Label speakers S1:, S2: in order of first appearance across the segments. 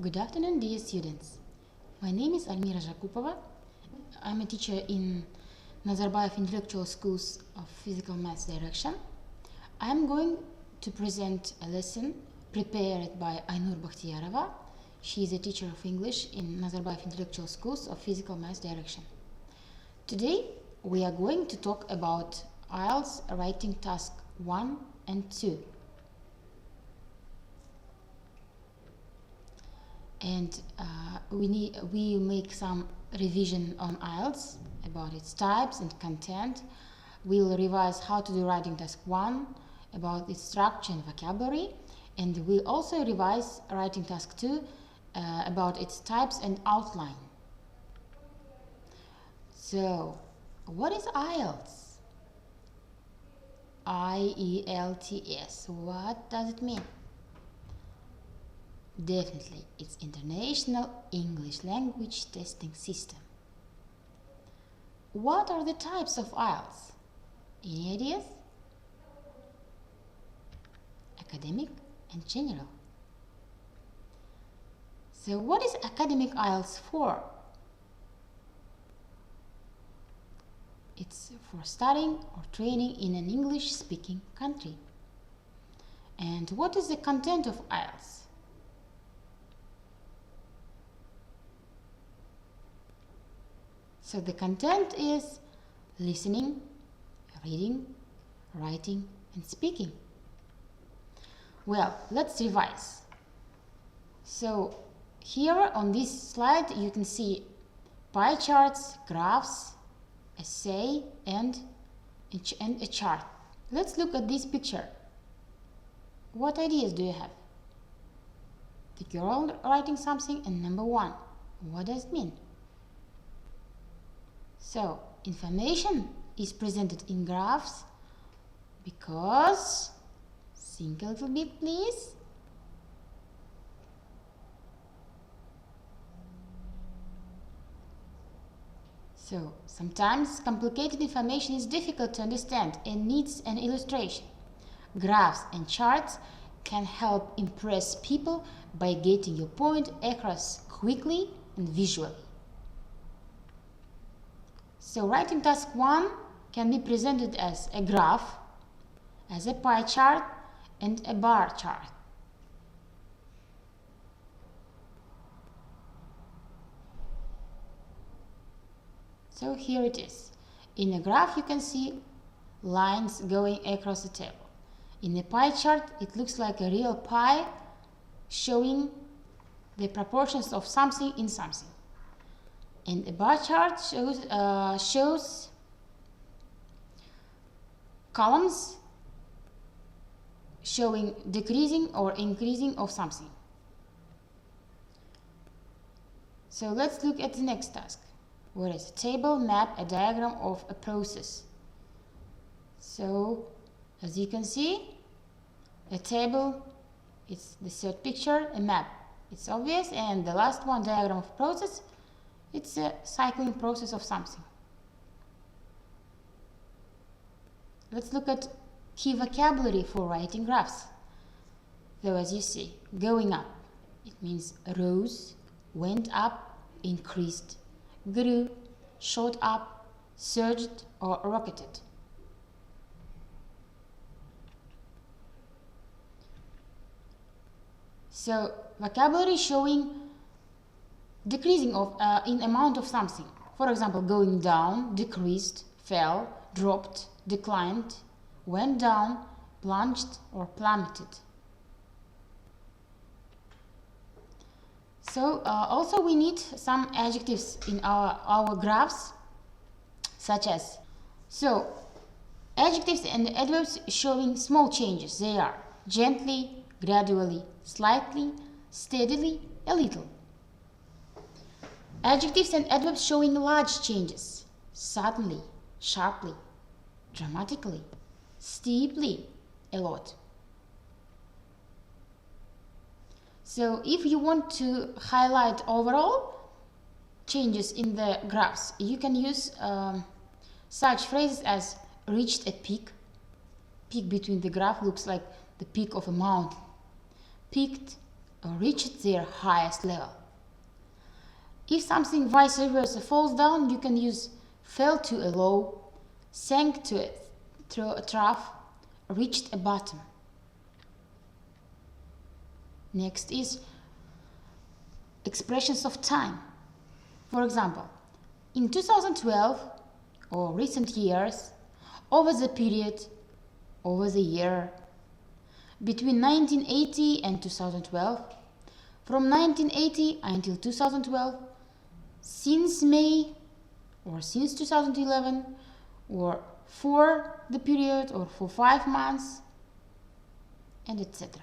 S1: Good afternoon, dear students. My name is Jacupova. I'm a teacher in Nazarbayev Intellectual Schools of Physical Maths Direction. I'm going to present a lesson prepared by Bachtiярова. She is a teacher of English in Nazarbayev Intellectual Schools of Physical Maths Direction. Today we are going to talk about IELTS writing task 1 and 2. And we make some revision on IELTS about its types and content. We'll revise how to do writing task 1 about its structure and vocabulary, and we'll also revise writing task 2 about its types and outline. So, what is IELTS? IELTS. What does it mean? Definitely, it's International English Language Testing System. What are the types of IELTS? Any ideas? Academic and general. So what is academic IELTS for? It's for studying or training in an English-speaking country. And what is the content of IELTS? So the content is listening, reading, writing, and speaking. Well, let's revise. So here on this slide you can see pie charts, graphs, essay, and a chart. Let's look at this picture. What ideas do you have? The girl writing something and number 1. What does it mean? So, information is presented in graphs because, think a little bit please. So, sometimes complicated information is difficult to understand and needs an illustration. Graphs and charts can help impress people by getting your point across quickly and visually. So writing task 1 can be presented as a graph, as a pie chart, and a bar chart. So here it is. In a graph you can see lines going across the table. In a pie chart it looks like a real pie showing the proportions of something in something. And a bar chart shows columns showing decreasing or increasing of something. So let's look at the next task, where is a table, map, a diagram of a process. So as you can see, a table, it's the third picture, a map, it's obvious, and the last one, diagram of process, it's a cycling process of something. Let's look at key vocabulary for writing graphs. So as you see, going up, it means rose, went up, increased, grew, shot up, surged, or rocketed. So vocabulary showing decreasing of in amount of something. For example, going down, decreased, fell, dropped, declined, went down, plunged, or plummeted. So also we need some adjectives in our graphs, such as, so adjectives and adverbs showing small changes. They are gently, gradually, slightly, steadily, a little. Adjectives and adverbs showing large changes: suddenly, sharply, dramatically, steeply, a lot. So if you want to highlight overall changes in the graphs, you can use such phrases as reached a peak. Peak between the graph looks like the peak of a mountain. Peaked, reached their highest level. If something vice versa falls down, you can use fell to a low, sank to a trough, reached a bottom. Next is expressions of time. For example, in 2012 or recent years, over the year between 1980 and 2012, from 1980 until 2012, since May or since 2011, or for the period or for 5 months, and etc.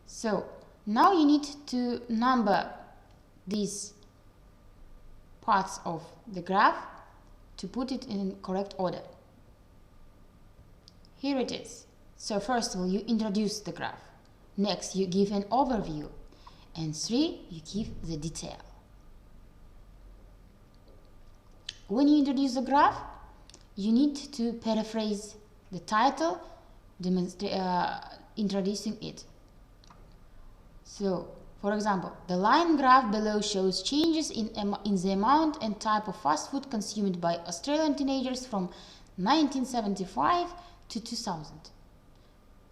S1: So now you need to number these parts of the graph to put it in correct order. Here it is. So first of all, you introduce the graph. Next, you give an overview. And 3, you give the detail. When you introduce the graph, you need to paraphrase the title, introducing it. So, for example, the line graph below shows changes in the amount and type of fast food consumed by Australian teenagers from 1975 to 2000.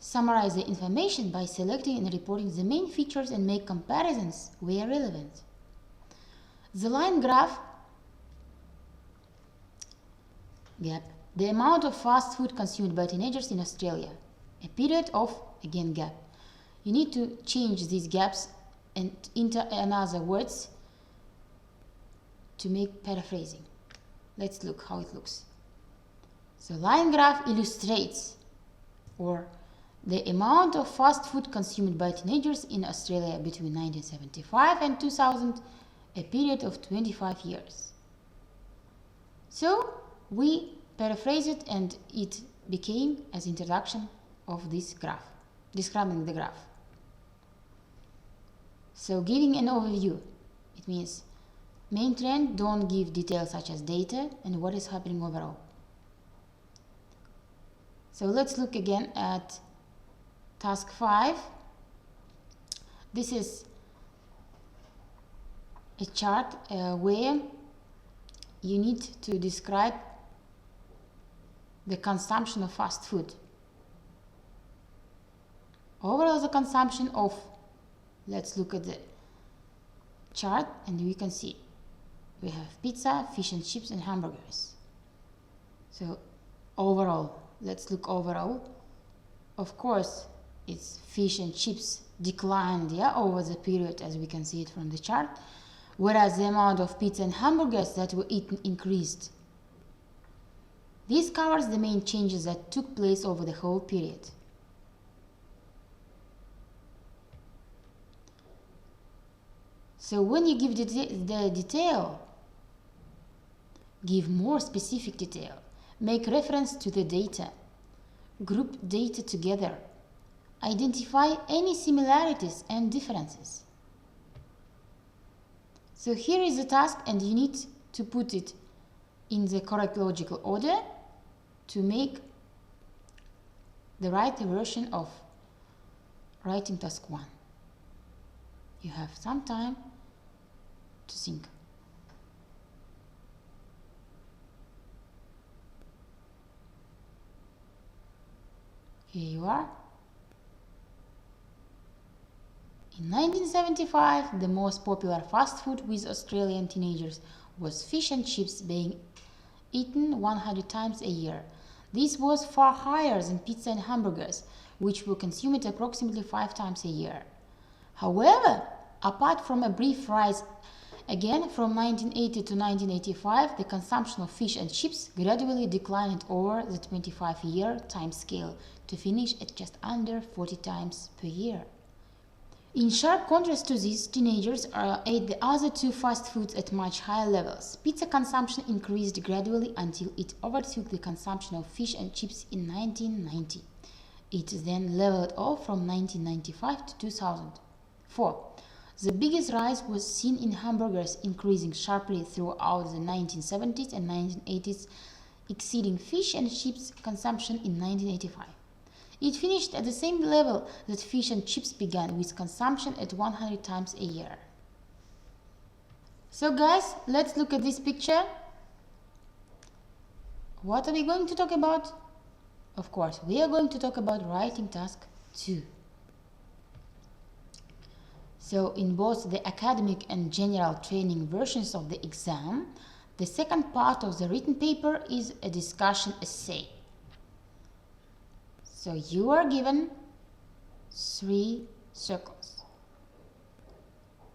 S1: Summarize the information by selecting and reporting the main features and make comparisons where relevant. The line graph gap, the amount of fast food consumed by teenagers in Australia, a period of, again, gap. You need to change these gaps and into another words to make paraphrasing. Let's look how it looks. So line graph illustrates or the amount of fast food consumed by teenagers in Australia between 1975 and 2000, a period of 25 years. So we paraphrase it and it became as introduction of this graph, describing the graph. So giving an overview, it means main trend, don't give details such as data and what is happening overall. So let's look again at task 5. This is a chart where you need to describe the consumption of fast food. Overall, the consumption of, let's look at the chart and we can see we have pizza, fish and chips and hamburgers. So overall, let's look overall. Of course, it's fish and chips declined over the period as we can see it from the chart, whereas the amount of pizza and hamburgers that were eaten increased. This covers the main changes that took place over the whole period. So when you give the detail, give more specific detail, make reference to the data, group data together, identify any similarities and differences. So here is the task and you need to put it in the correct logical order to make the right version of writing task 1. You have some time to think. Here you are. In 1975, the most popular fast food with Australian teenagers was fish and chips, being eaten 100 times a year. This was far higher than pizza and hamburgers, which were consumed approximately 5 times a year. However, apart from a brief rise again from 1980 to 1985, the consumption of fish and chips gradually declined over the 25-year time scale to finish at just under 40 times per year. In sharp contrast to this, teenagers ate the other 2 fast foods at much higher levels. Pizza consumption increased gradually until it overtook the consumption of fish and chips in 1990. It then leveled off from 1995 to 2004. The biggest rise was seen in hamburgers, increasing sharply throughout the 1970s and 1980s, exceeding fish and chips consumption in 1985. It finished at the same level that fish and chips began, with consumption at 100 times a year. So guys, let's look at this picture. What are we going to talk about? Of course, we are going to talk about writing task 2. So in both the academic and general training versions of the exam, the second part of the written paper is a discussion essay. So you are given 3 circles.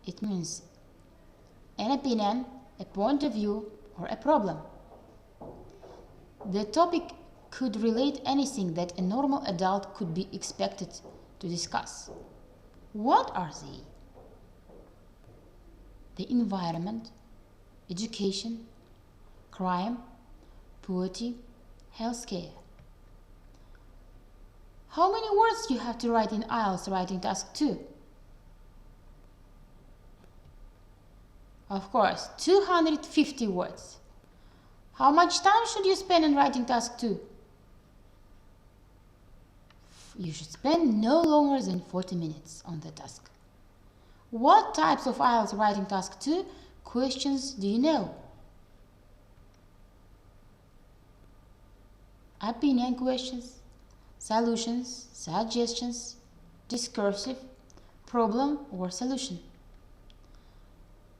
S1: It means an opinion, a point of view, or a problem. The topic could relate anything that a normal adult could be expected to discuss. What are they? The environment, education, crime, poverty, healthcare. How many words you have to write in IELTS writing task 2? Of course, 250 words. How much time should you spend in writing task 2? You should spend no longer than 40 minutes on the task. What types of IELTS writing task 2 questions do you know? Opinion questions, solutions, suggestions, discursive, problem or solution.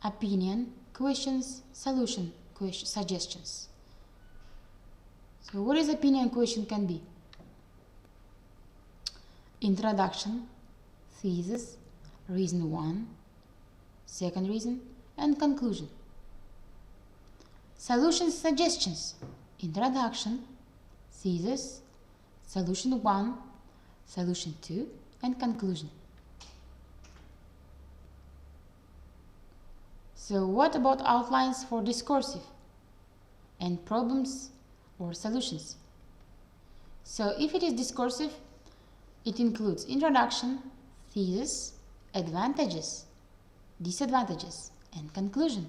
S1: Opinion, questions, solution, suggestions. So what is opinion question can be? Introduction, thesis, reason 1, second reason, and conclusion. Solutions, suggestions, introduction, thesis, solution 1, solution 2, and conclusion. So what about outlines for discursive and problems or solutions? So if it is discursive, it includes introduction, thesis, advantages, disadvantages, and conclusion.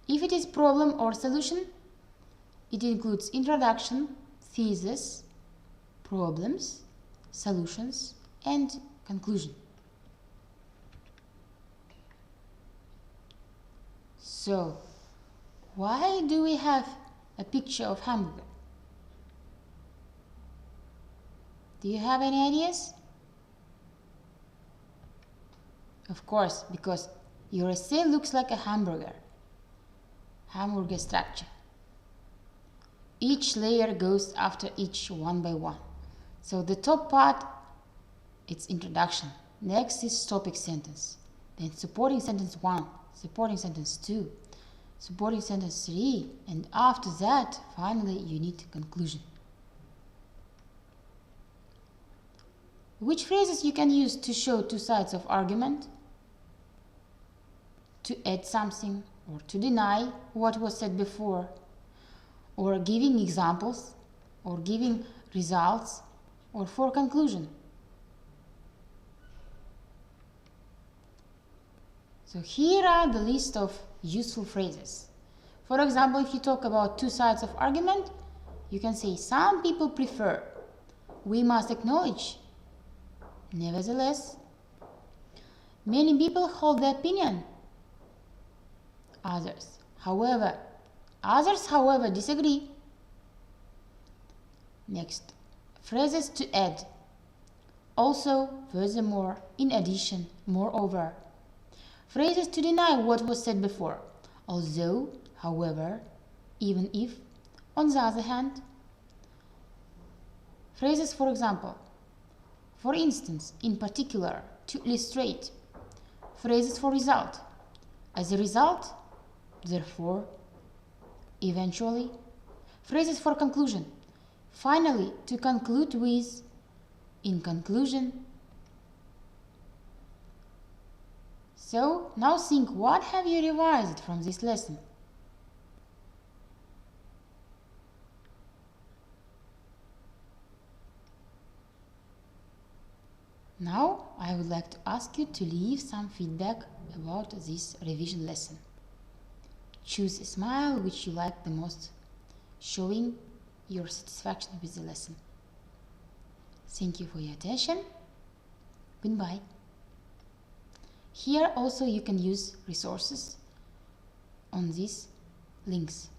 S1: If it is problem or solution, it includes introduction, thesis, problems, solutions, and conclusion. So, why do we have a picture of hamburger? Do you have any ideas? Of course, because your essay looks like a hamburger structure. Each layer goes after each one by one. So the top part, it's introduction. Next is topic sentence. Then supporting sentence 1, supporting sentence 2, supporting sentence 3, and after that, finally, you need conclusion. Which phrases you can use to show two sides of argument? To add something, or to deny what was said before, or giving examples, or giving results, or for conclusion. So here are the list of useful phrases. For example, if you talk about two sides of argument, you can say, some people prefer, we must acknowledge, nevertheless, many people hold the opinion, others, however, disagree. Next, phrases to add, also, furthermore, in addition, moreover. Phrases to deny what was said before, although, however, even if, on the other hand. Phrases, for example, for instance, in particular, to illustrate. Phrases for result, as a result, therefore, eventually. Phrases for conclusion, finally, to conclude with, in conclusion. So, now think, what have you revised from this lesson? Now, I would like to ask you to leave some feedback about this revision lesson. Choose a smile which you like the most, showing your satisfaction with the lesson. Thank you for your attention. Goodbye. Here also you can use resources on these links.